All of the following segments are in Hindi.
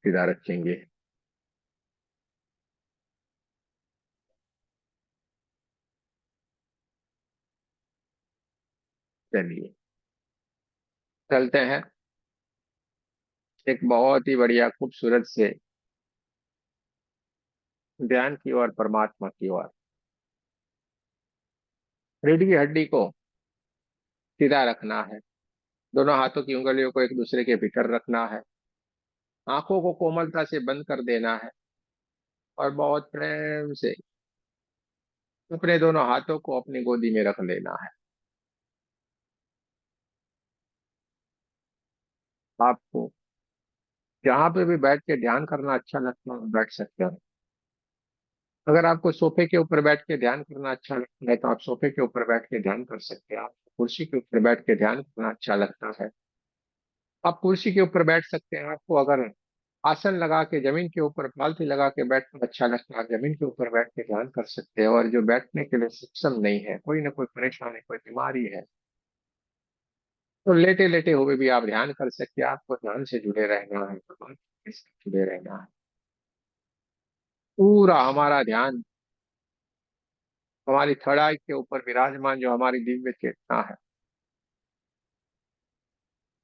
सीधा रखेंगे। चलिए चलते हैं एक बहुत ही बढ़िया खूबसूरत से ध्यान की ओर, परमात्मा की ओर। रीढ़ की हड्डी को सीधा रखना है। दोनों हाथों की उंगलियों को एक दूसरे के भीतर रखना है। आंखों को कोमलता से बंद कर देना है और बहुत प्रेम से अपने दोनों हाथों को अपनी गोदी में रख लेना है। आपको जहां पे भी बैठ के ध्यान करना अच्छा लगता है बैठ सकते हैं। अगर आपको सोफे के ऊपर बैठ के ध्यान करना अच्छा लगता है तो आप सोफे के ऊपर बैठ के ध्यान कर सकते हैं। आपको कुर्सी के ऊपर बैठ के ध्यान करना अच्छा लगता है, आप कुर्सी के ऊपर बैठ सकते हैं। आपको अगर आसन लगा के जमीन के ऊपर पालथी लगा के बैठना अच्छा लगता है, आप जमीन के ऊपर बैठ के ध्यान कर सकते हैं। और जो बैठने के लिए सक्षम नहीं है, कोई ना कोई परेशानी, कोई बीमारी है, तो लेटे लेटे हुए भी आप ध्यान कर सकते हैं। आपको ध्यान से जुड़े रहना है, भगवान से जुड़े रहना है। पूरा हमारा ध्यान हमारी थड़ाई के ऊपर विराजमान जो हमारी दिव्य चेतना है,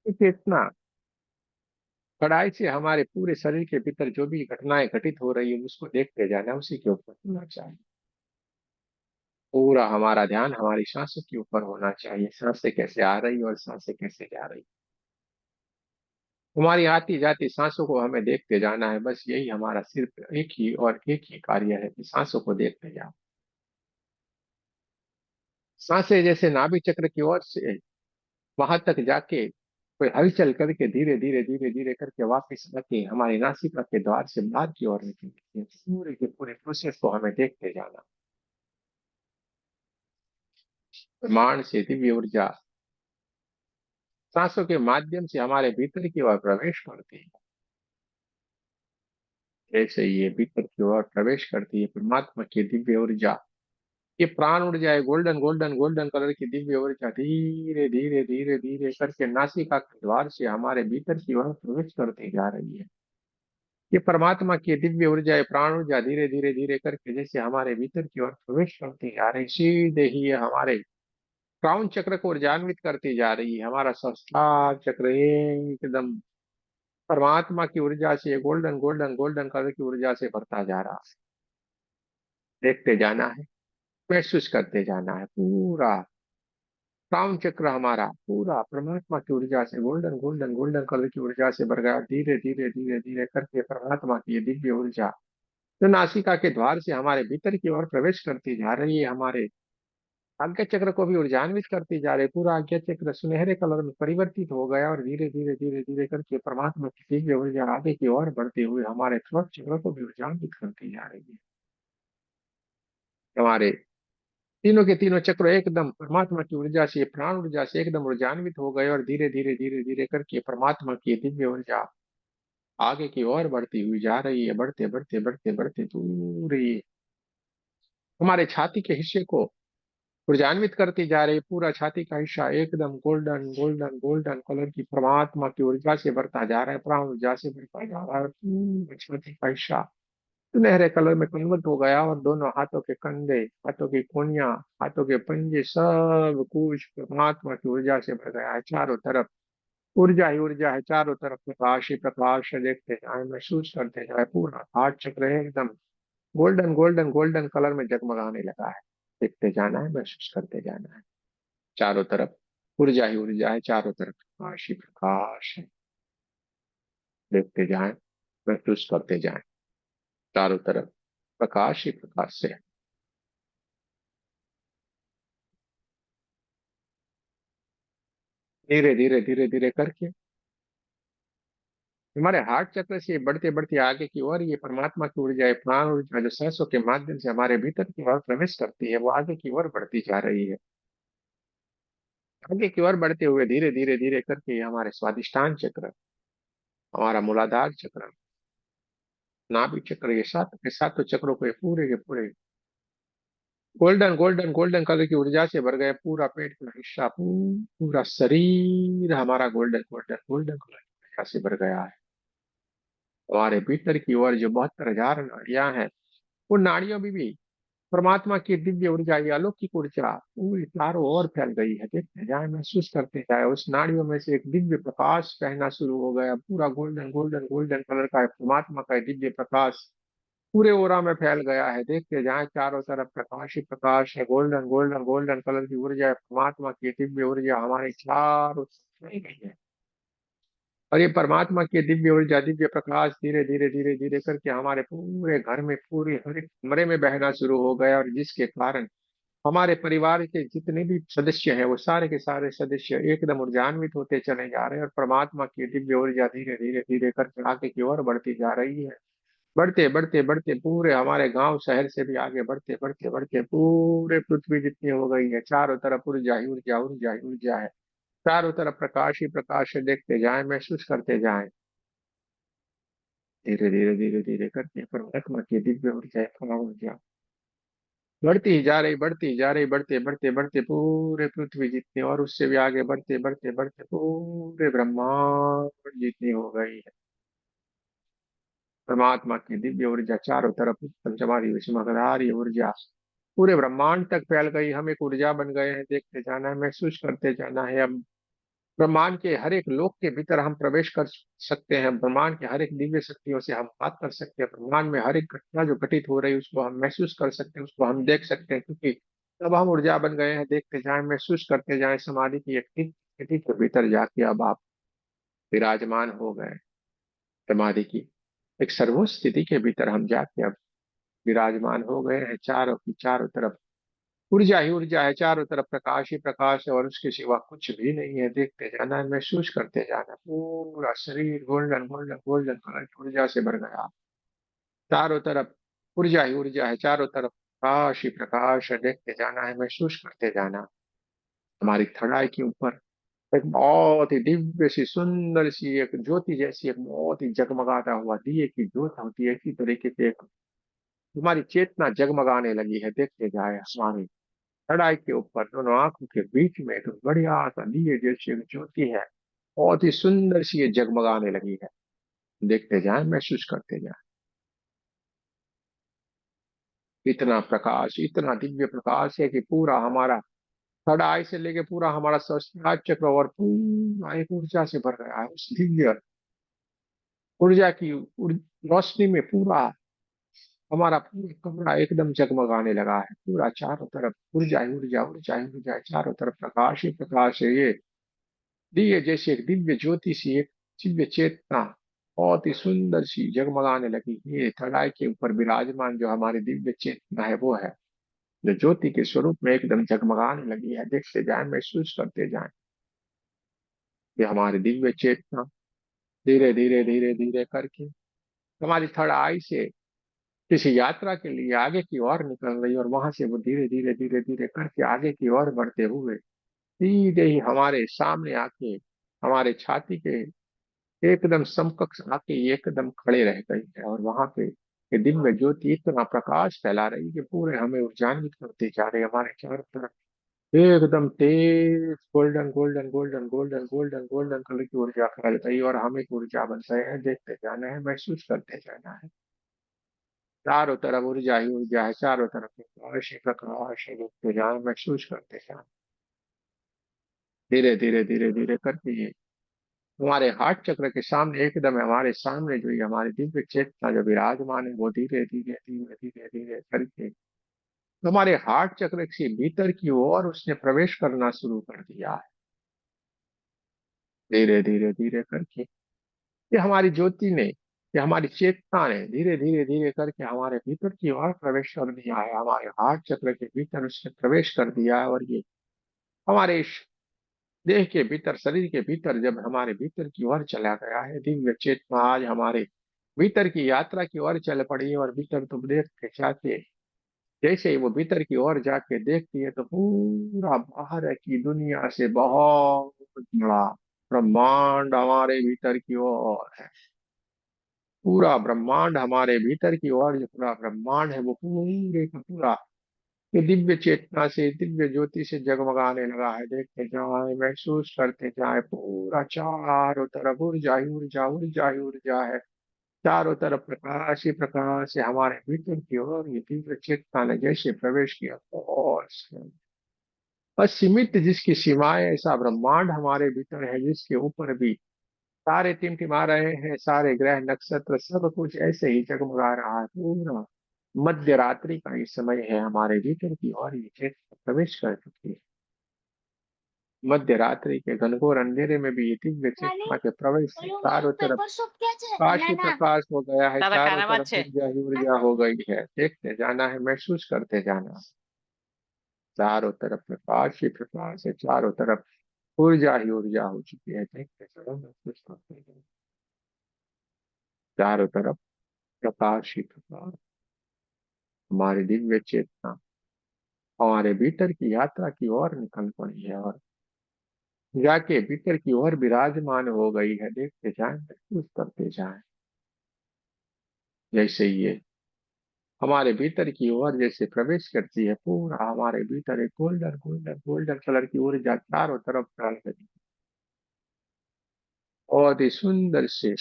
ये चेतना कड़ाई से हमारे पूरे शरीर के भीतर जो भी घटनाएं घटित हो रही है उसको देखते जाना, उसी के ऊपर होना चाहिए। पूरा हमारा ध्यान हमारी सांसों के ऊपर होना चाहिए। सांसें कैसे आ रही और सांसें कैसे जा रही, हमारी आती जाती सांसों को हमें देखते जाना है। बस यही हमारा सिर्फ एक ही और एक ही कार्य है कि सांसों को देखते जाओ। सांसें जैसे नाभि चक्र की ओर से वहां तक जाके कोई हलचल करके धीरे धीरे धीरे धीरे करके वापस आके हमारी नासिका के द्वार से बाहर की ओर निकलती है। पूरे के पूरे प्रोसेस को हमें देखते जाना। ब्रह्मांड से दिव्य ऊर्जा सांसों के माध्यम से हमारे भीतर की ओर प्रवेश करती है। जैसे ये भीतर की ओर प्रवेश करती है परमात्मा की दिव्य ऊर्जा, ये प्राण ऊर्जा है, गोल्डन गोल्डन गोल्डन कलर की दिव्य ऊर्जा धीरे धीरे धीरे धीरे करके नासिका के द्वार से हमारे भीतर की ओर प्रवेश करती जा रही है। ये परमात्मा की दिव्य ऊर्जा है, प्राण ऊर्जा धीरे धीरे धीरे करके जैसे हमारे भीतर की ओर प्रवेश करती जा रही, सीधे ही ये हमारे क्राउन चक्र को ऊर्जान्वित करती जा रही है। हमारा सहस्त्रार चक्र एकदम परमात्मा की ऊर्जा से गोल्डन गोल्डन गोल्डन कलर की ऊर्जा से भरता जा रहा है। देखते जाना है, महसूस करते जाना है। पूरा क्राउन चक्र हमारा पूरा परमात्मा की ऊर्जा से गोल्डन गोल्डन गोल्डन कलर की ऊर्जा से भर गया। धीरे धीरे धीरे धीरे करके परमात्मा की ये दिव्य ऊर्जा जो नासिका के द्वार से हमारे भीतर की ओर प्रवेश करती जा रही है, हमारे आज्ञा चक्र को भी ऊर्जान्वित करती जा रही है। पूरा आज्ञा चक्र सुनहरे कलर में परिवर्तित हो गया और धीरे धीरे धीरे धीरे करके परमात्मा की दिव्य ऊर्जा आगे की ओर बढ़ते हुए हमारे थ्रोट चक्र को भी ऊर्जान्वित करती जा रही है। हमारे तीनों के तीनों चक्र एकदम परमात्मा की ऊर्जा से, प्राण ऊर्जा से एकदम ऊर्जान्वित हो गए और धीरे धीरे धीरे धीरे करके परमात्मा की दिव्य ऊर्जा आगे की ओर बढ़ती हुई जा रही है। बढ़ते बढ़ते बढ़ते बढ़ते पूरी हमारे छाती के हिस्से को ऊर्जान्वित करती जा रही। पूरा छाती का हिस्सा एकदम गोल्डन गोल्डन गोल्डन कलर की परमात्मा की ऊर्जा से भरता जा रहा है, प्राण ऊर्जा से भरता जा रहा है। पूरा छाती का हिस्सा सुनहरे कलर में कन्वर्ट हो गया और दोनों हाथों के कंधे, हाथों की कोनियां, हाथों के पंजे सब कुछ परमात्मा की ऊर्जा से भर गया है। चारों तरफ ऊर्जा ही ऊर्जा है, चारों तरफ प्रकाश ही प्रकाश है। देखते जाए, महसूस करते जाए, पूरा हार्ट चक्र है एकदम गोल्डन गोल्डन गोल्डन कलर में जगमगाने लगा है। देखते जाना है, महसूस करते जाना है। चारों तरफ ऊर्जा ही ऊर्जा है, चारों तरफ प्रकाश ही प्रकाश है। देखते जाएं, महसूस करते जाएं, चारों तरफ प्रकाश ही प्रकाश से है। धीरे धीरे धीरे धीरे करके हमारे हार्ट चक्र से बढ़ते बढ़ते आगे की ओर ये परमात्मा की ऊर्जा है, प्राण ऊर्जा जो सांसों के माध्यम से हमारे भीतर की ओर प्रवेश करती है, वो आगे की ओर बढ़ती जा रही है। आगे की ओर बढ़ते हुए धीरे धीरे धीरे करके ये हमारे स्वादिष्टान चक्र, हमारा मूलाधार चक्र, नाभि चक्र, ये सात के सातों चक्रों को ये पूरे के पूरे गोल्डन गोल्डन गोल्डन कलर की ऊर्जा से भर गया। पूरा पेट का हिस्सा, पूरा शरीर हमारा गोल्डन गोल्डन गोल्डन कलर की ऊर्जा से भर गया है। हमारे भीतर की ओर जो 72,000 नाड़ियां हैं, उन नाड़ियों में भी परमात्मा की दिव्य ऊर्जा, ये अलौकिक ऊर्जा पूरी चारों ओर फैल गई है। देखते जाए, महसूस करते जाए, उस नाड़ियों में से एक दिव्य प्रकाश बहना शुरू हो गया, पूरा गोल्डन गोल्डन गोल्डन कलर का है, परमात्मा का दिव्य प्रकाश पूरे ओरा में फैल गया है। देखते जाए, चारों तरफ प्रकाश ही प्रकाश है, गोल्डन गोल्डन गोल्डन कलर की ऊर्जा है, परमात्मा की दिव्य ऊर्जा हमारे चारों तरफ फैल गई है। और ये परमात्मा की दिव्य ऊर्जा, दिव्य प्रकाश धीरे धीरे धीरे धीरे करके हमारे पूरे घर में, पूरे हर एक कमरे में बहना शुरू हो गया, और जिसके कारण हमारे परिवार के जितने भी सदस्य हैं, वो सारे के सारे सदस्य एकदम ऊर्जान्वित होते चले जा रहे हैं, और परमात्मा की दिव्य ऊर्जा धीरे धीरे धीरे करके आगे की ओर बढ़ती जा रही है। बढ़ते बढ़ते बढ़ते पूरे हमारे गांव शहर से भी आगे बढ़ते बढ़ते बढ़ते पूरे पृथ्वी जितनी हो गई है, चारों तरफ ऊर्जा ही ऊर्जा, ऊर्जा ही ऊर्जा है, चारों तरफ प्रकाश ही प्रकाश है। देखते जाएं, महसूस करते जाएं, धीरे धीरे धीरे धीरे करके परमात्मा की दिव्य ऊर्जा, ऊर्जा बढ़ती ही जा रही, बढ़ती ही जा रही, बढ़ते बढ़ते बढ़ते पूरे पृथ्वी जितनी, और उससे भी आगे बढ़ते बढ़ते बढ़ते पूरे ब्रह्मांड जितनी हो गई है। परमात्मा की दिव्य ऊर्जा चारों तरफ उत्तम चमारी विस्मयकारी ऊर्जा पूरे ब्रह्मांड तक फैल गई। हम एक ऊर्जा बन गए हैं। देखते जाना है, महसूस करते जाना है। अब ब्रह्मांड के हर एक लोक के भीतर हम प्रवेश कर सकते हैं, ब्रह्मांड के हर एक दिव्य शक्तियों से हम बात कर सकते हैं, ब्रह्मांड में हर एक घटना जो घटित हो रही है उसको हम महसूस कर सकते हैं, उसको हम देख सकते हैं, क्योंकि अब हम ऊर्जा बन गए हैं। देखते जाएं, महसूस करते जाएं, समाधि की एक स्थिति के भीतर जाके अब आप विराजमान हो गए। समाधि की एक सर्वोच्च स्थिति के भीतर हम जाके अब विराजमान हो गए हैं। चारों की चारों तरफ ऊर्जा ही ऊर्जा है, चारों तरफ प्रकाश ही प्रकाश है, और उसके सिवा कुछ भी नहीं है। देखते जाना है, महसूस करते जाना, पूरा शरीर गोल्डन गोल्डन गोल्डन कलर की ऊर्जा से भर गया। चारों तरफ ऊर्जा ही ऊर्जा है, चारों तरफ प्रकाश ही प्रकाश है। देखते जाना है, महसूस करते जाना। हमारी थड़ाई के ऊपर एक बहुत ही दिव्य सी, सुंदर सी, एक ज्योति जैसी, एक बहुत ही जगमगाता हुआ दिए की ज्योत होती है, इसी तरीके से एक हमारी चेतना जगमगाने लगी है। देखते जाए, हमारी कढ़ाई के ऊपर दोनों आंखों के बीच में एक बढ़िया सा दिए जैसी एक ज्योति है, बहुत ही सुंदर सी ये जगमगाने लगी है। देखते जाएं, महसूस करते जाएं, इतना प्रकाश, इतना दिव्य प्रकाश है कि पूरा हमारा कढ़ाई से लेके पूरा हमारा सहस्त्रार चक्र और पूरा एक ऊर्जा से भर गया है। उस दिव्य ऊर्जा की रोशनी में पूरा हमारा पूरा कमरा एकदम जगमगाने लगा है। पूरा चारों तरफ ऊर्जा ही ऊर्जा, ऊर्जा ही ऊर्जा है, चारों तरफ प्रकाश ही प्रकाश है। ये दिए जैसे एक दिव्य ज्योति सी, एक दिव्य चेतना बहुत ही सुंदर सी जगमगाने लगी। ये थड़ाई के ऊपर विराजमान जो हमारी दिव्य चेतना है, वो है जो ज्योति के स्वरूप में एकदम जगमगाने लगी है। देखते जाएं, महसूस करते जाएं, ये हमारी दिव्य चेतना धीरे धीरे धीरे धीरे करके हमारी थर्ड आई से किसी यात्रा के लिए आगे की ओर निकल रही, और वहां से वो धीरे धीरे धीरे धीरे करके आगे की ओर बढ़ते हुए सीधे ही हमारे सामने आके हमारे छाती के एकदम समकक्ष आके ये एकदम खड़े रह गई है। और वहां पे ये दिव्य ज्योति इतना प्रकाश फैला रही कि पूरे हमें उजागर करते जा रहे हैं। हमारे चारों तरफ एकदम तेज golden golden golden golden golden golden colour की ऊर्जा फैल गई, और हम एक ऊर्जा बन गए हैं। देखते जाना है, महसूस करते जाना है, चारों तरफ ऊर्जा ही ऊर्जा है, चारों तरफ प्रकाश ही प्रकाश है। देखते जाए, महसूस करते जाए, धीरे धीरे धीरे धीरे करके ये हमारे हार्ट चक्र के सामने एकदम हमारे सामने जो ये हमारी दिव्य चेतना जो विराजमान है, वो धीरे धीरे धीरे धीरे धीरे करके हमारे हार्ट चक्र से भीतर की ओर उसने प्रवेश करना शुरू कर दिया है। धीरे धीरे धीरे करके ये हमारी ज्योति ने, ये हमारी चेतना ने धीरे धीरे धीरे करके हमारे भीतर की ओर प्रवेश कर दिया है। हमारे हार्ट चक्र के भीतर उसने प्रवेश कर दिया है, और ये हमारे इस देह के भीतर, शरीर के भीतर जब हमारे भीतर की ओर चला गया है, दिव्य चेतना आज हमारे भीतर की यात्रा की ओर चल पड़ी है। और भीतर तुम देख के जाके, जैसे ही वो भीतर की ओर जाके देखती है, तो पूरा बाहर की दुनिया से बहुत बड़ा ब्रह्मांड हमारे भीतर की ओर है। पूरा ब्रह्मांड हमारे भीतर की ओर, जो पूरा ब्रह्मांड है वो पूरे का पूरा ये दिव्य चेतना से, दिव्य ज्योति से जगमगाने लगा है। देखते जाए, महसूस करते जाए, पूरा चारों तरफ ऊर्जा ही ऊर्जा, ऊर्जा ही ऊर्जा है। चारों तरफ प्रकाश ही प्रकाश है हमारे भीतर की ओर। ये दिव्य चेतना ने जैसे प्रवेश किया और असीमित जिसकी सीमाएं, ऐसा ब्रह्मांड हमारे भीतर है जिसके ऊपर भी तारे टिमटिमा रहे हैं, सारे ग्रह नक्षत्र सब कुछ ऐसे ही जगमगा रहा है पूरा। मध्य रात्रि का ये समय है हमारे भीतर की ओर ये चेतना प्रवेश कर चुकी है। मध्य रात्रि के घनघोर अंधेरे में भी ये दिव्य चेतना के प्रवेश से चारों तरफ प्रकाश ही प्रकाश हो गया है, दादा चारों खाना तरफ बात है। ऊर्जा ही ऊर्जा हो गई है। देखते जाना है, महसूस करते जाना है। चारों तरफ प्रकाश ही प्रकाश है, चारों तरफ ऊर्जा ही ऊर्जा हो चुकी है। देखते चलो, महसूस करते जाओ। चारों तरफ प्रकाश ही प्रकाश। हमारी दिव्य चेतना हमारे भीतर की यात्रा की ओर निकल पड़ी है और जाके भीतर की ओर विराजमान हो गई है। देखते जाएं, महसूस करते जाएं। जैसे ये हमारे भीतर की ओर जैसे प्रवेश करती है, पूरा हमारे भीतर एक गोल्डन गोल्डन गोल्डन कलर की ऊर्जा चारों तरफ फैल गई। बहुत ही सुंदर से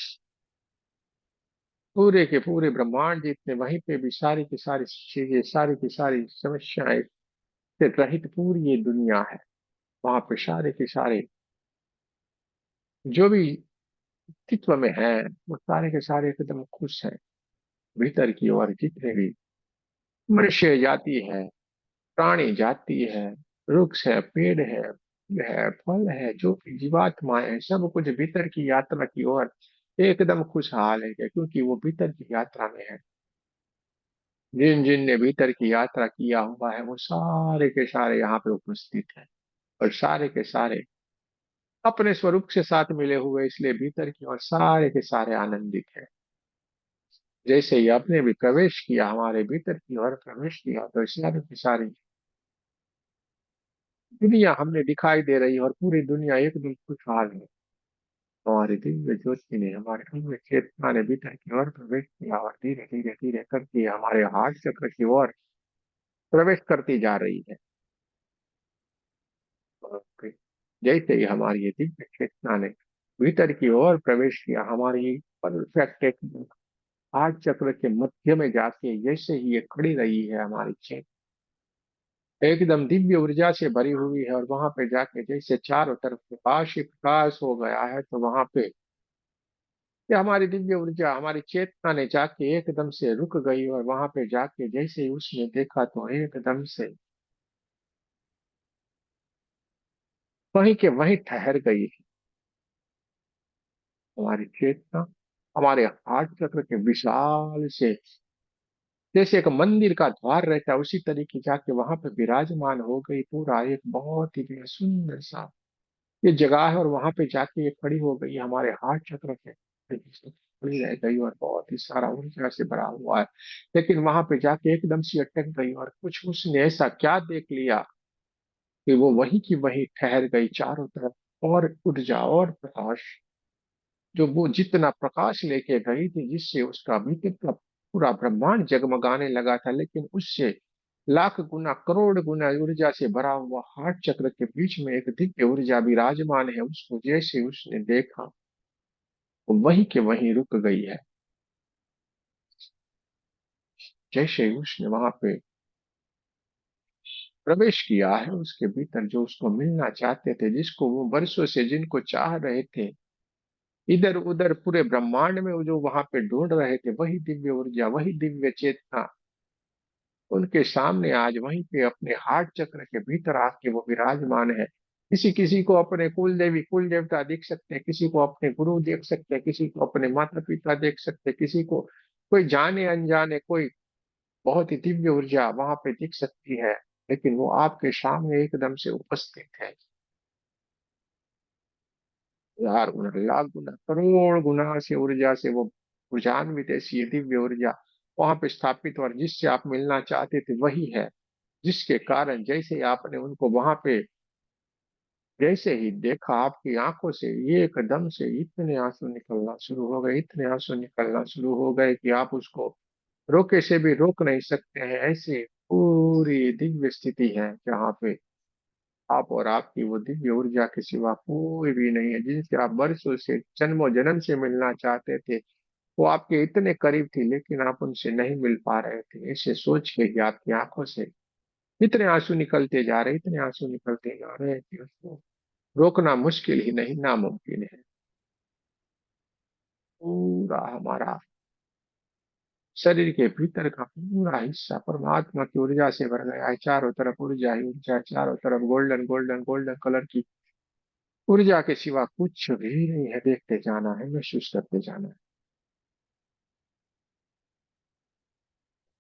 पूरे के पूरे ब्रह्मांड जितने, वहीं पे भी सारी की सारी चीजें, सारी की सारी समस्याएं से रहित पूरी ये दुनिया है। वहां पे सारे के सारे जो भी अस्तित्व में है वो सारे के सारे एकदम खुश हैं। भीतर की ओर जितने भी मनुष्य जाति है, प्राणी जाति है, वृक्ष है, पेड़ है, फल है, जो भी जीवात्माएं है, सब कुछ भीतर की यात्रा की ओर एकदम खुशहाल है। क्योंकि वो भीतर की यात्रा में है। जिन जिन ने भीतर की यात्रा किया हुआ है वो सारे के सारे यहाँ पे उपस्थित है। और सारे के सारे अपने स्वरूप के साथ मिले हुए, इसलिए भीतर की ओर सारे के सारे आनंदित है। जैसे ही आपने भी प्रवेश किया, हमारे भीतर की ओर प्रवेश किया, तो सारी की सारी दुनिया हमने दिखाई दे रही है और पूरी दुनिया एकदम खुशहाल है। हमारे दिव्य ज्योति ने, हमारे दिव्य चेतना ने भीतर की ओर प्रवेश किया और धीरे धीरे धीरे करके हमारे हार्ट चक्र की ओर प्रवेश करती जा रही है। और फिर जैसे ही हमारी ये दिव्य चेतना ने भीतर की ओर प्रवेश किया, हमारी परफेक्ट एक हार्ट चक्र के मध्य में जाके जैसे ही ये खड़ी रही है, हमारी चेतना एकदम दिव्य ऊर्जा से भरी हुई है। और वहां पे जाके जैसे चारों तरफ प्रकाश ही प्रकाश हो गया है, तो वहां पे ये हमारी दिव्य ऊर्जा, हमारी चेतना ने जाके एकदम से रुक गई। और वहां पे जाके जैसे ही उसने देखा, तो एकदम से वहीं के वहीं ठहर गई। हमारी चेतना हमारे हार्ट चक्र के विशाल से, जैसे एक मंदिर का द्वार रहता है उसी तरीके जाके वहां पे विराजमान हो गई। पूरा एक बहुत ही सुंदर सा ये जगह है, और वहां पे जाके ये खड़ी हो गई, हमारे हार्ट चक्र के खड़ी रह गई और बहुत ही सारा ऊर्जा से भरा हुआ है। लेकिन वहां पे जाके एकदम से अटक गई, और कुछ उसने ऐसा क्या देख लिया कि वो वहीं की वहीं ठहर गई। चारों तरफ और ऊर्जा और प्रकाश, जो वो जितना प्रकाश लेके गई थी, जिससे उसका भीतर का पूरा ब्रह्मांड जगमगाने लगा था, लेकिन उससे लाख गुना करोड़ गुना ऊर्जा से भरा हुआ हार्ट चक्र के बीच में एक दिव्य ऊर्जा विराजमान है। उसको जैसे उसने देखा, वो वहीं के वहीं रुक गई है। जैसे ही उसने वहां पे प्रवेश किया है, उसके भीतर जो उसको मिलना चाहते थे, जिसको वो वर्षों से जिनको चाह रहे थे, इधर उधर पूरे ब्रह्मांड में वो जो वहां पे ढूंढ रहे थे, वही दिव्य ऊर्जा, वही दिव्य चेतना उनके सामने आज वहीं पे अपने हार्ट चक्र के भीतर आके वो विराजमान है। किसी किसी को अपने कुल देवी कुल देवता देख सकते हैं, किसी को अपने गुरु देख सकते हैं, किसी को अपने माता पिता देख सकते हैं, किसी को कोई जाने अनजाने कोई बहुत ही दिव्य ऊर्जा वहां पे दिख सकती है। लेकिन वो आपके सामने एकदम से उपस्थित है। हजार गुना, लाख गुना, करोड़ गुना से ऊर्जा से वो ऊर्जान्वित ऐसी ये दिव्य ऊर्जा वहां पे स्थापित, और जिससे आप मिलना चाहते थे वही है। जिसके कारण जैसे ही आपने उनको वहां पे जैसे ही देखा, आपकी आंखों से ये एकदम से इतने आंसू निकलना शुरू हो गए, इतने आंसू निकलना शुरू हो गए कि आप उसको रोके से भी रोक नहीं सकते हैं। ऐसी पूरी दिव्य स्थिति है जहाँ पे आप और आपकी वो दिव्य ऊर्जा के सिवा कोई भी नहीं है, जिनसे आप वर्षों से जन्मों जन्म से मिलना चाहते थे। वो आपके इतने करीब थी लेकिन आप उनसे नहीं मिल पा रहे थे, ऐसे सोच के कि आपकी आंखों से इतने आंसू निकलते जा रहे, इतने आंसू निकलते जा रहे हैं कि उसको रोकना मुश्किल ही नहीं, नामुमकिन है। पूरा हमारा शरीर के भीतर का पूरा हिस्सा परमात्मा की ऊर्जा से भर गया है। चारों तरफ ऊर्जा ही ऊर्जा है, चारों तरफ गोल्डन गोल्डन गोल्डन कलर की ऊर्जा के सिवा कुछ भी नहीं है। देखते जाना है, महसूस करते जाना है।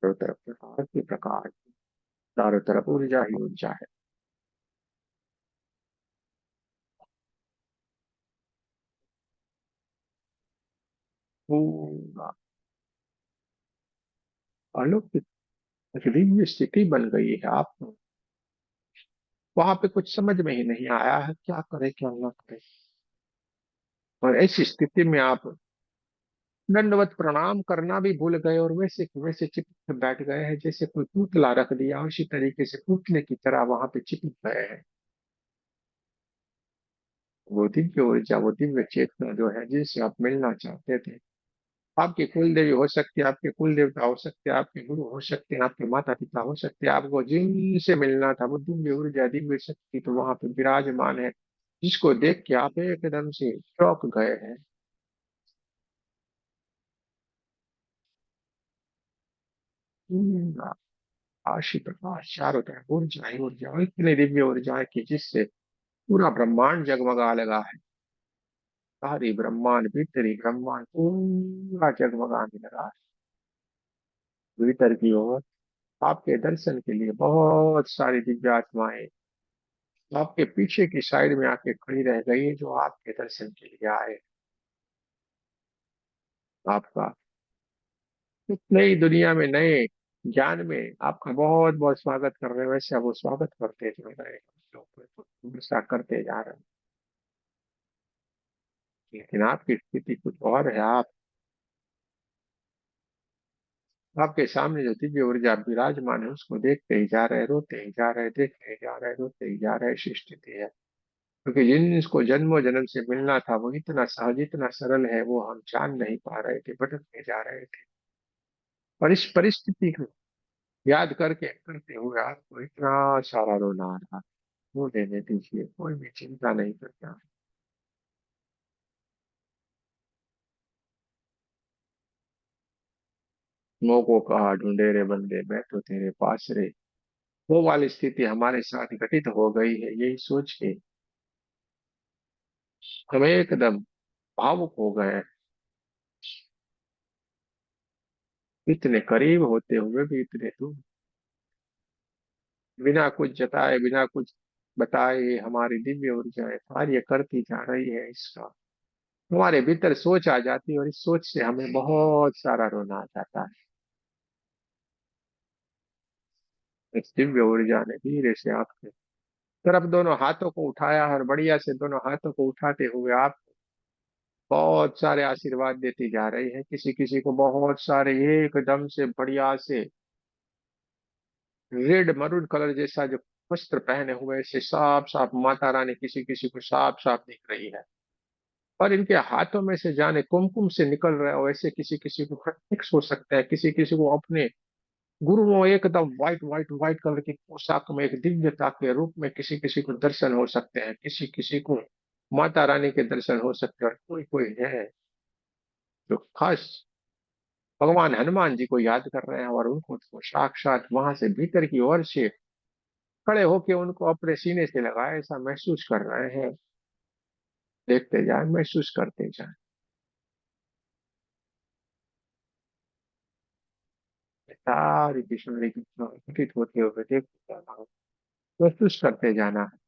चारों तरफ प्रकाश ही प्रकाश, चारों तरफ ऊर्जा ही ऊर्जा है। पूरा अलौकिक एक दिव्य स्थिति बन गई है। आप वहां पे कुछ समझ में ही नहीं आया है, क्या करे क्या ना करे। और ऐसी स्थिति में आप दंडवत प्रणाम करना भी भूल गए और वैसे के वैसे चिपक के बैठ गए हैं, जैसे कोई पुतला रख दिया उसी तरीके से पुतले की तरह वहां पे चिपक गए हैं। वो दिव्य ऊर्जा, वो दिव्य चेतना जो है जिससे आप मिलना चाहते थे, आपके कुल देवी हो सकती है, आपके कुल देवता हो सकते हैं, आपके गुरु हो सकते हैं, आपके माता पिता हो सकते हैं, आपको जिनसे मिलना था वो दिव्य ऊर्जा दिव्य शक्ति तो वहां पे विराजमान है, जिसको देख के आप एकदम से चौंक गए हैं। हम्म, आशी प्रकाश, चारों तरफ ऊर्जा ही ऊर्जा, और इतनी दिव्य ऊर्जा है कि जिससे पूरा ब्रह्मांड जगमगा लगा है। सारी ब्रह्मांड, भीतरी ब्रह्मांड पूरा जगमगाने लगा है। भीतर की ओर आपके दर्शन के लिए बहुत सारी दिव्य आत्माएं आपके पीछे की साइड में आके खड़ी रह गई है, जो आपके दर्शन के लिए आए। आपका इस नई दुनिया में, नए ज्ञान में आपका बहुत बहुत स्वागत कर रहे हैं। वैसे वो स्वागत करते जा रहे हैं, गुस्सा करते जा रहे हैं, लेकिन आपकी स्थिति कुछ और है। आप आपके सामने जो दिव्य ऊर्जा विराजमान है उसको देखते ही जा रहे, रोते ही जा रहे, देखते ही जा रहे, रोते ही जा रहे, ऐसी स्थिति है। क्योंकि जिनको जन्मों जन्म से मिलना था वो इतना सहज, इतना सरल है, वो हम जान नहीं पा रहे थे, भटकते जा रहे थे। और इस परिस्थिति को याद करके करते हुए आपको इतना सारा रोना आ रहा। वो लेने दीजिए, कोई भी चिंता नहीं करता। मोह को कहा ढूंढे रे बंदे, मैं तो तेरे पास रे। वो वाली स्थिति हमारे साथ घटित हो गई है, यही सोच के हम एकदम भावुक हो गए हैं। इतने करीब होते हुए भी इतने दूर, बिना कुछ जताए, बिना कुछ बताए, ये हमारी दिव्य ऊर्जा कार्य करती जा रही है। इसका हमारे भीतर सोच आ जाती है और इस सोच से हमें बहुत सारा रोना आ जाता है। इस दिव्य ऊर्जा ने धीरे से आपके तरफ दोनों हाथों को उठाया और बढ़िया से दोनों हाथों को उठाते हुए आप बहुत सारे आशीर्वाद देती जा रही है। किसी किसी को बहुत सारे एकदम से बढ़िया से रेड मरून कलर जैसा जो वस्त्र पहने हुए से साफ साफ माता रानी किसी किसी को साफ साफ दिख रही है। और इनके हाथों में से जाने कुमकुम से निकल रहा है, वैसे किसी किसी को प्रत्यक्ष हो सकता है, किसी किसी को अपने गुरुओं एकदम व्हाइट व्हाइट व्हाइट कलर की पोशाक में एक दिव्यता के रूप में किसी किसी को दर्शन हो सकते हैं, किसी किसी को माता रानी के दर्शन हो सकते हैं। और कोई कोई है जो खास भगवान हनुमान जी को याद कर रहे हैं और उनको तो साक्षात वहां से भीतर की ओर से खड़े होके उनको अपने सीने से लगाए ऐसा महसूस कर रहे हैं। देखते जाए, महसूस करते जाए, सारी किशोरी की घटित होते हुए देखते जाना, महसूस करते जाना है।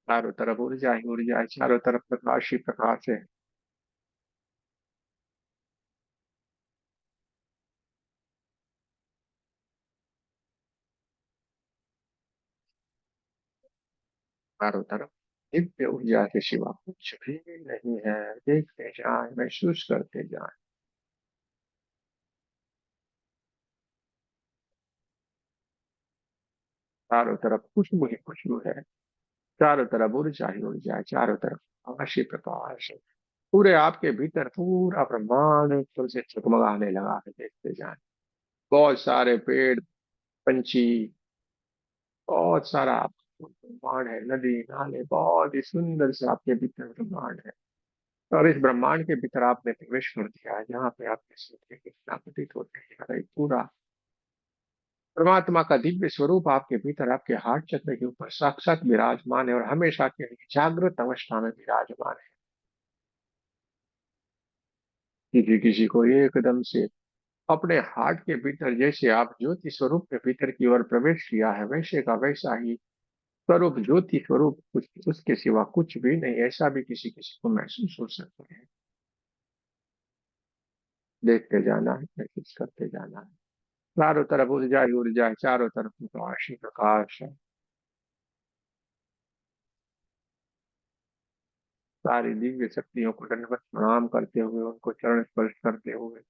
चारों तरफ ऊर्जा ही ऊर्जा है, चारों तरफ प्रकाश ही प्रकाश है। चारों तरफ दिव्य ऊर्जा के सिवा कुछ भी नहीं है। देखते जाए, महसूस करते जाए। चारों तरफ खुशबू ही खुशबू है। चारों तरफ ऊर्जा ही ऊर्जा है, चारों तरफ प्रकाश ही प्रकाश है। पूरे आपके भीतर पूरा ब्रह्मांड एकदम से चकमगाने लगा है, देखते जाए। बहुत सारे पेड़, पंछी, बहुत सारा आपका ब्रह्मांड है, नदी नाले, बहुत ही सुंदर से आपके भीतर ब्रह्मांड है। और इस ब्रह्मांड के भीतर आपने प्रवेश कर दिया है, जहाँ पे आपके सोचने की इतना प्रतीत होते हैं, अरे पूरा परमात्मा का दिव्य स्वरूप आपके भीतर, आपके हार्ट चक्र के ऊपर साक्षात विराजमान है और हमेशा के लिए जागृत अवस्था में विराजमान है। किसी किसी को एकदम से अपने हार्ट के भीतर, जैसे आप ज्योति स्वरूप के भीतर की ओर प्रवेश किया है, वैसे का वैसा ही स्वरूप, ज्योति स्वरूप, कुछ उसके सिवा कुछ भी नहीं, ऐसा भी किसी किसी को महसूस हो सकता है। देखते जाना है, महसूस करते जाना है। चारों तरफ ऊर्जा ही ऊर्जा है, चारों तरफ प्रकाश ही प्रकाश है। सारी दिव्य शक्तियों को दंडवत प्रणाम करते हुए, उनको चरण स्पर्श करते हुए,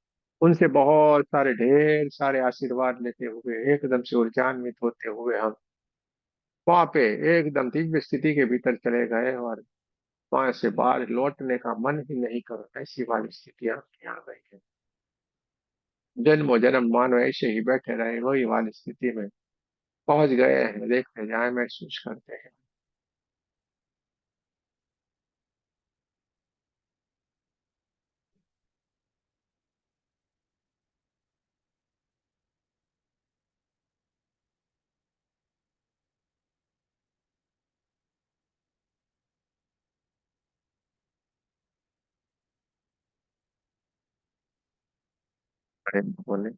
उनसे बहुत सारे ढेर सारे आशीर्वाद लेते हुए, एकदम से ऊर्जान्वित होते हुए हम वहां पे एकदम दिव्य स्थिति के भीतर चले गए और वहां से बाहर लौटने का मन ही नहीं करो, ऐसी वाली स्थिति आपकी आ गई है। जन्मों जन्म मानो ऐसे ही बैठे रहे, वही वाली स्थिति में पहुंच गए हैं, देखते जाए, महसूस करते हैं। बड़े बोले,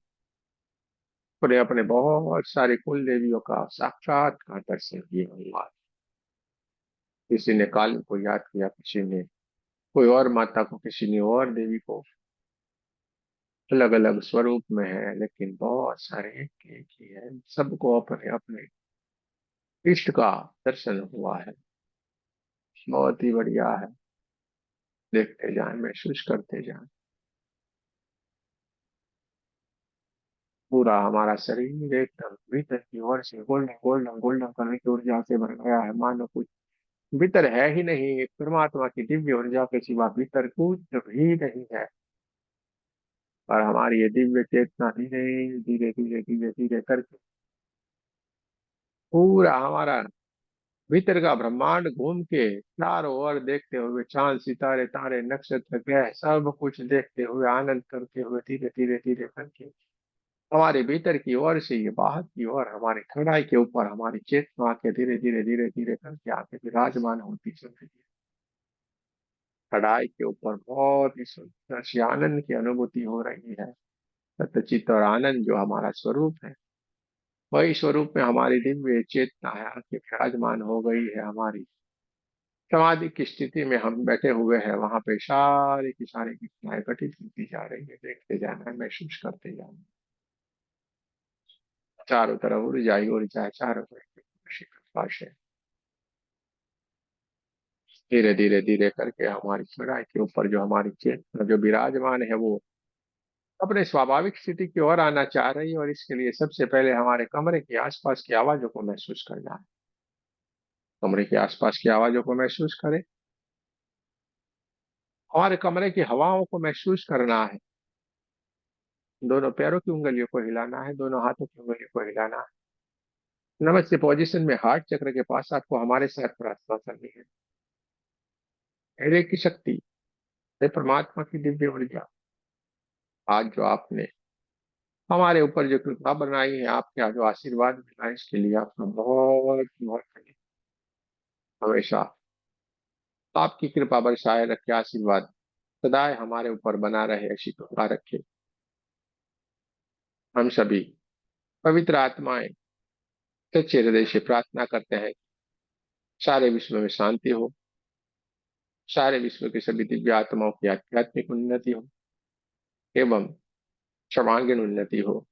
अपने अपने बहुत सारे कुल देवियों का साक्षात्कार दर्शन किया हुआ। किसी ने काली को याद किया, किसी ने कोई और माता को, किसी ने और देवी को, अलग अलग स्वरूप में है, लेकिन बहुत सारे एक ही है। सबको अपने अपने इष्ट का दर्शन हुआ है। बहुत ही बढ़िया है, देखते जाएं, महसूस करते जाएं। पूरा हमारा शरीर एकदम भीतर की ओर से गोल्डन गोल्डन गोल्डन कलर की ऊर्जा से भर गया है, मानो कुछ भीतर है ही नहीं, एक परमात्मा की दिव्य ऊर्जा के सिवा भीतर कुछ भी नहीं है। और हमारी ये दिव्य चेतना धीरे धीरे धीरे धीरे धीरे करके पूरा हमारा भीतर का ब्रह्मांड घूम के चारों ओर देखते हुए, चांद सितारे तारे नक्षत्र ग्रह सब कुछ देखते हुए, आनंद करते हुए, धीरे धीरे धीरे करके हमारे भीतर की ओर से ये बाहर की ओर हमारी खड़ाई के ऊपर हमारी चेतना के धीरे धीरे धीरे धीरे करके आके विराजमान होती चल रही है। खड़ाई के ऊपर बहुत ही सुंदर सी आनंद की अनुभूति हो रही है। सत्यचित और आनंद जो हमारा स्वरूप है, वही स्वरूप में हमारी दिव्य चेतना है, आके विराजमान हो गई है। हमारी समाधि की स्थिति में हम बैठे हुए हैं, वहां पे सारी की सारी घटनाएं घटित होती जा रही है, देखते जाना है, महसूस करते जाना है। चारों तरफ ऊर्जा ही ऊर्जा है, चारों तरफ प्रकाश है। धीरे धीरे धीरे करके हमारी चढ़ाई के ऊपर जो हमारी चेतना जो विराजमान है, वो अपने स्वाभाविक स्थिति की ओर आना चाह रही है। और इसके लिए सबसे पहले हमारे कमरे के आसपास की आवाजों को महसूस करना है। कमरे के आसपास की आवाजों को महसूस करें, हमारे कमरे की हवाओं को महसूस करना है। दोनों पैरों की उंगलियों को हिलाना है, दोनों हाथों की उंगलियों को हिलाना है। नमस्ते पोजीशन में हार्ट चक्र के पास आपको हमारे साथ प्रार्थना करनी है। हृदय की शक्ति, हे परमात्मा की दिव्य ऊर्जा, आज जो आपने हमारे ऊपर जो कृपा बनाई है, आपके जो आशीर्वाद मिला है, इसके लिए आपका बहुत बहुत धन्यवाद। हमेशा आपकी कृपा बरसाए रखे, आशीर्वाद सदाए हमारे ऊपर बना रहे, ऐसी कृपा रखे। हम सभी पवित्र आत्माएं सच्चे हृदय से प्रार्थना करते हैं, सारे विश्व में शांति हो, सारे विश्व के सभी दिव्य आत्माओं की आध्यात्मिक उन्नति हो एवं सर्वांगीण उन्नति हो।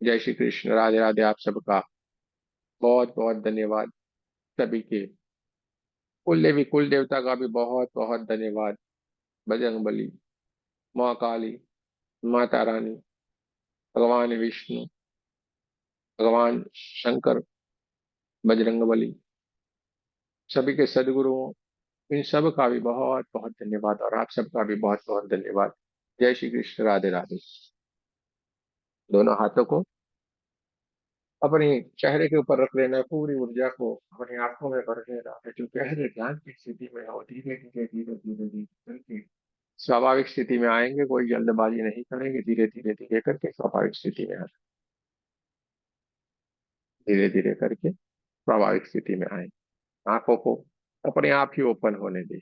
जय श्री कृष्ण, राधे राधे। आप सबका बहुत बहुत धन्यवाद। सभी के कुल देवी कुल देवता का भी बहुत बहुत धन्यवाद। बजरंग बली, माँ काली, माता रानी, भगवान विष्णु, भगवान शंकर, बजरंग बली, सभी के सदगुरुओं, इन सब का भी बहुत बहुत धन्यवाद, और आप सबका भी बहुत बहुत धन्यवाद। जय श्री कृष्ण, राधे राधे। दोनों हाथों को अपने चेहरे के ऊपर रख लेना, पूरी ऊर्जा को अपनी आंखों में भर लेना है। जो गहरे ध्यान की स्थिति में हो, धीरे धीरे धीरे धीरे धीरे करके स्वाभाविक स्थिति में आएंगे। कोई जल्दबाजी नहीं करेंगे, धीरे धीरे धीरे करके स्वाभाविक स्थिति में आए, धीरे धीरे करके स्वाभाविक स्थिति में आए। आंखों को अपने आप ही ओपन होने दें।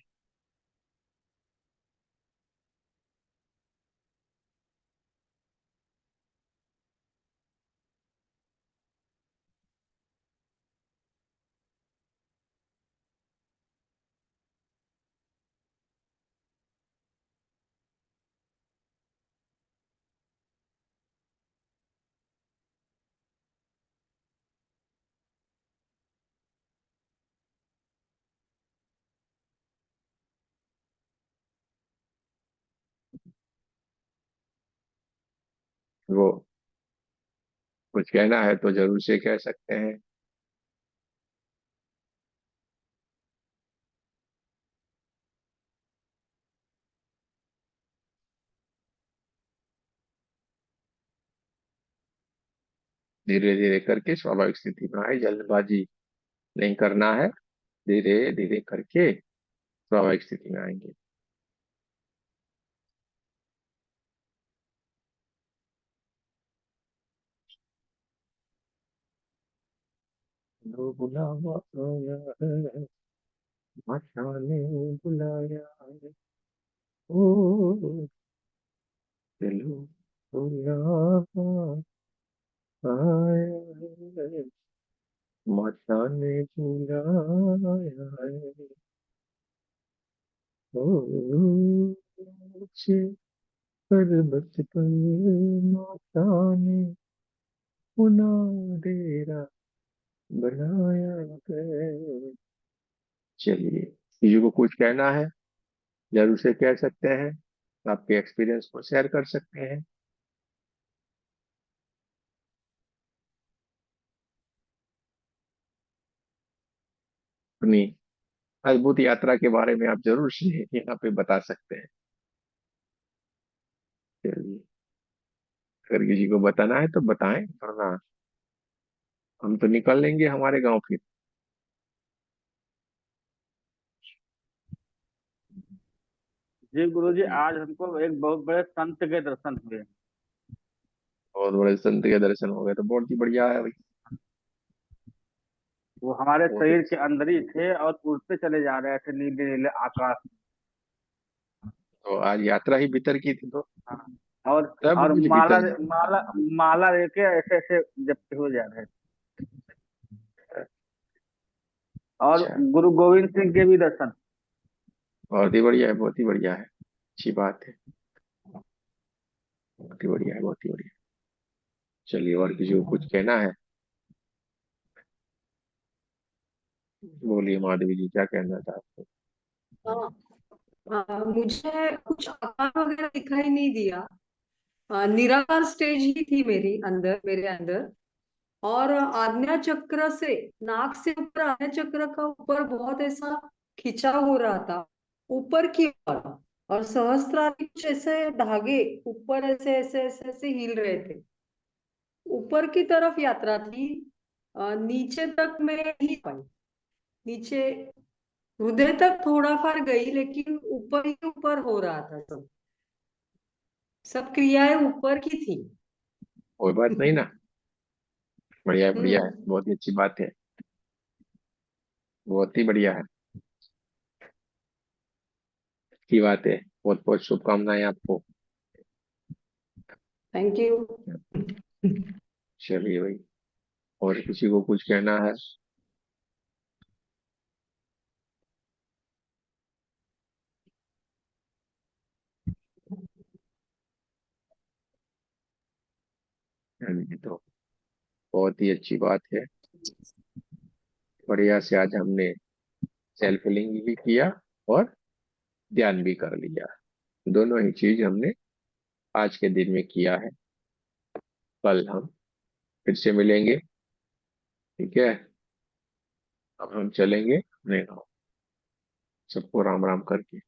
वो कुछ कहना है तो जरूर से कह सकते हैं। धीरे धीरे करके स्वाभाविक स्थिति में आए, जल्दबाजी नहीं करना है, धीरे धीरे करके स्वाभाविक स्थिति में आएंगे। लो बुलावा आया है, आशा ने बुलाया है, ओ चलो बुलावा आया है, माता ने बुलाया है, ओ ऊंचे पर्वत पर माता ने अपना डेरा बनाया है। चलिए, किसी को कुछ कहना है जरूर से कह सकते हैं, आपके एक्सपीरियंस को शेयर कर सकते हैं। अपनी अद्भुत यात्रा के बारे में आप जरूर से यहाँ पे बता सकते हैं। चलिए, अगर किसी को बताना है तो बताएं, वरना हम तो निकल लेंगे हमारे गांव फिर। जी गुरु जी, जी, आज हमको एक बहुत बड़े संत के दर्शन हुए। बहुत बड़े संत के दर्शन हो गए तो बहुत ही बढ़िया है भाई। वो हमारे बहुत शरीर के अच्छी। अंदर ही थे और उड़ते चले जा रहे थे नीले नीले आकाश तो आज यात्रा ही भीतर की थी तो में। हाँ। और सब कुछ माला भीतर ही। माला माला लेके ऐसे ऐसे जपते हुए जा रहे थे। और अच्छा, गुरु गोविंद सिंह के भी दर्शन। बहुत ही बढ़िया है, बहुत ही बढ़िया है, अच्छी बात है, बहुत ही बढ़िया है, बहुत ही बढ़िया। चलिए, और किसी को कुछ कहना है? बोलिए माधवी जी, क्या कहना था आपको? हाँ। मुझे कुछ आकार वगैरह दिखाई नहीं दिया। निराकार स्टेज ही थी मेरे अंदर। और आज्ञा चक्र से, नाक से ऊपर आज्ञा चक्र का ऊपर बहुत ऐसा खिंचाव हो रहा था ऊपर की ओर। और सहस्त्रार के कुछ ऐसे धागे ऊपर ऐसे ऐसे ऐसे ऐसे हिल रहे थे। ऊपर की तरफ यात्रा थी। नीचे तक मैं नहीं पाई। नीचे हृदय तक थोड़ा फार गई, लेकिन ऊपर ही ऊपर हो रहा था सब। सब क्रियाएं ऊपर की थी। कोई बात नहीं ना, बढ़िया है, बढ़िया है, हम्म। बहुत ही अच्छी बात है, बहुत ही बढ़िया है, अच्छी बात है। बहुत बहुत शुभकामनाएं आपको। Thank you. चलिए भाई, और किसी को कुछ कहना है? नहीं तो बहुत ही अच्छी बात है। बढ़िया से आज हमने सेल्फ हीलिंग भी किया और ध्यान भी कर लिया। दोनों ही चीज हमने आज के दिन में किया है। कल हम फिर से मिलेंगे, ठीक है? अब हम चलेंगे, अपने गाँव। सबको राम राम करके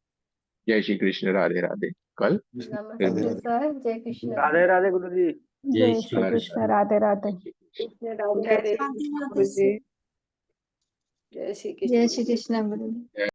जय श्री कृष्ण, राधे राधे। कल नमस्ते सर, जय कृष्ण। राधे राधे गुरु जी। जय श्री कृष्ण, राधे राधे। कृष्ण राधे राधे गुरु जी। जय श्री कृष्ण। जय श्री कृष्ण गुरु जी।